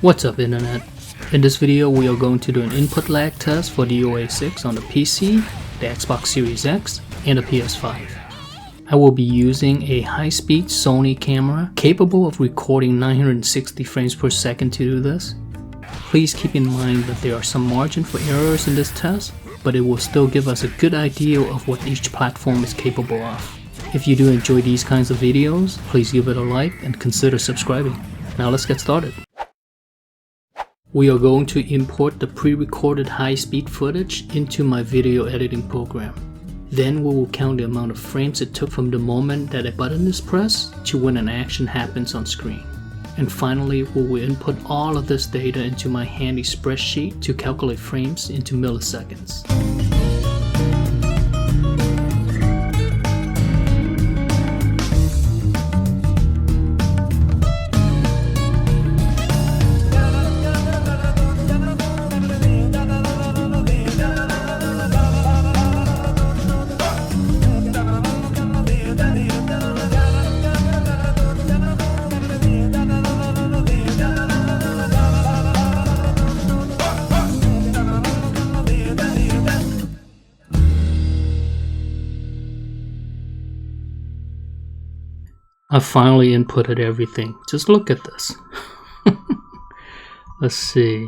What's up internet? In this video we are going to do an input lag test for DOA6 on the PC, the Xbox Series X, and the PS5. I will be using a high-speed Sony camera capable of recording 960 frames per second to do this. Please keep in mind that there are some margin for errors in this test, but it will still give us a good idea of what each platform is capable of. If you do enjoy these kinds of videos, please give it a like and consider subscribing. Now let's get started. We are going to import the pre-recorded high-speed footage into my video editing program. Then we will count the amount of frames it took from the moment that a button is pressed to when an action happens on screen. And finally, we will input all of this data into my handy spreadsheet to calculate frames into milliseconds. I finally inputted everything. Just look at this. Let's see.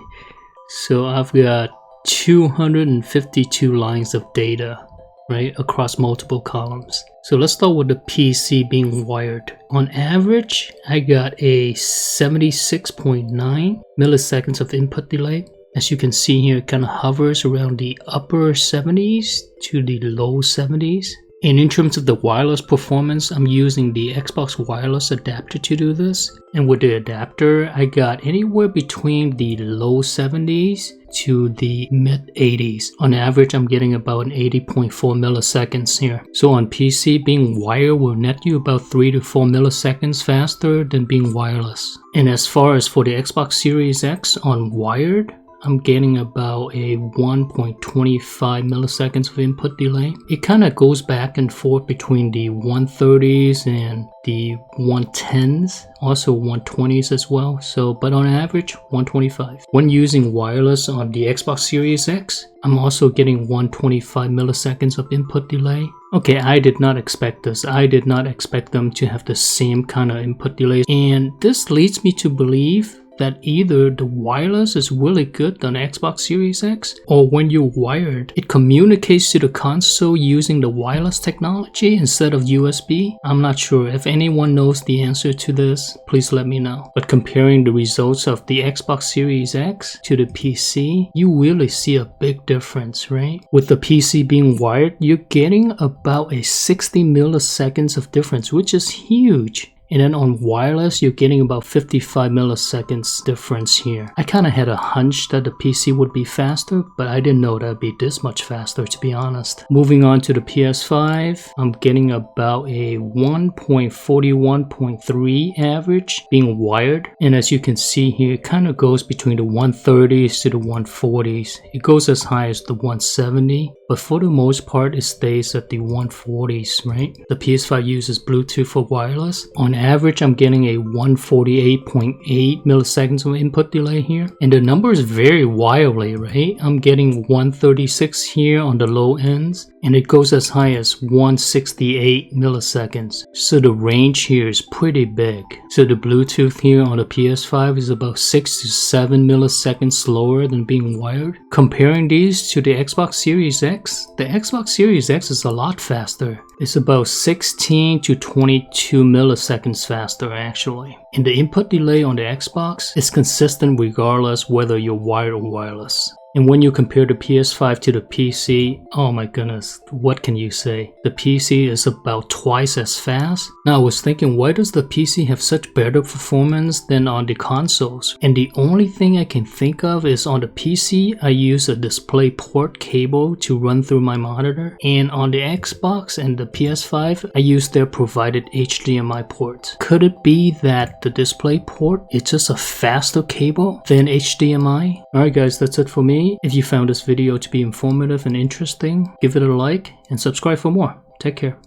So I've got 252 lines of data, right, across multiple columns. So let's start with the PC being wired. On average, I got a 76.9 milliseconds of input delay. As you can see here, it kind of hovers around the upper 70s to the low 70s. And in terms of the wireless performance, I'm using the Xbox wireless adapter to do this. And with the adapter, I got anywhere between the low 70s to the mid 80s. On average, I'm getting about an 80.4 milliseconds here. So on PC, being wired will net you about 3 to 4 milliseconds faster than being wireless. And as far as for the Xbox Series X on wired, I'm getting about a 1.25 milliseconds of input delay. It kind of goes back and forth between the 130s and the 110s, also 120s as well. So, but on average, 125. When using wireless on the Xbox Series X, I'm also getting 125 milliseconds of input delay. Okay, I did not expect this. I did not expect them to have the same kind of input delay. And this leads me to believe that either the wireless is really good on Xbox Series X, or when you're wired, it communicates to the console using the wireless technology instead of USB. I'm not sure. If anyone knows the answer to this, please let me know. But comparing the results of the Xbox Series X to the PC, you really see a big difference, right? With the PC being wired, you're getting about a 60 milliseconds of difference, which is huge. And then on wireless, you're getting about 55 milliseconds difference here. I kind of had a hunch that the PC would be faster, but I didn't know that it'd be this much faster, to be honest. Moving on to the PS5, I'm getting about a 1.41.3 average being wired. And as you can see here, it kind of goes between the 130s to the 140s. It goes as high as the 170, but for the most part, it stays at the 140s, right? The PS5 uses Bluetooth for wireless. On average, I'm getting a 148.8 milliseconds of input delay here, and the numbers vary wildly, right? I'm getting 136 here on the low ends, and it goes as high as 168 milliseconds. So the range here is pretty big. So the Bluetooth here on the PS5 is about 6 to 7 milliseconds slower than being wired. Comparing these to the Xbox Series X, the Xbox Series X is a lot faster. It's about 16 to 22 milliseconds faster actually. And the input delay on the Xbox is consistent regardless whether you're wired or wireless. And when you compare the PS5 to the PC, oh my goodness, what can you say? The PC is about twice as fast. Now I was thinking, why does the PC have such better performance than on the consoles? And the only thing I can think of is on the PC, I use a DisplayPort cable to run through my monitor. And on the Xbox and the PS5, I use their provided HDMI ports. Could it be that the DisplayPort is just a faster cable than HDMI? Alright guys, that's it for me. If you found this video to be informative and interesting, give it a like and subscribe for more. Take care.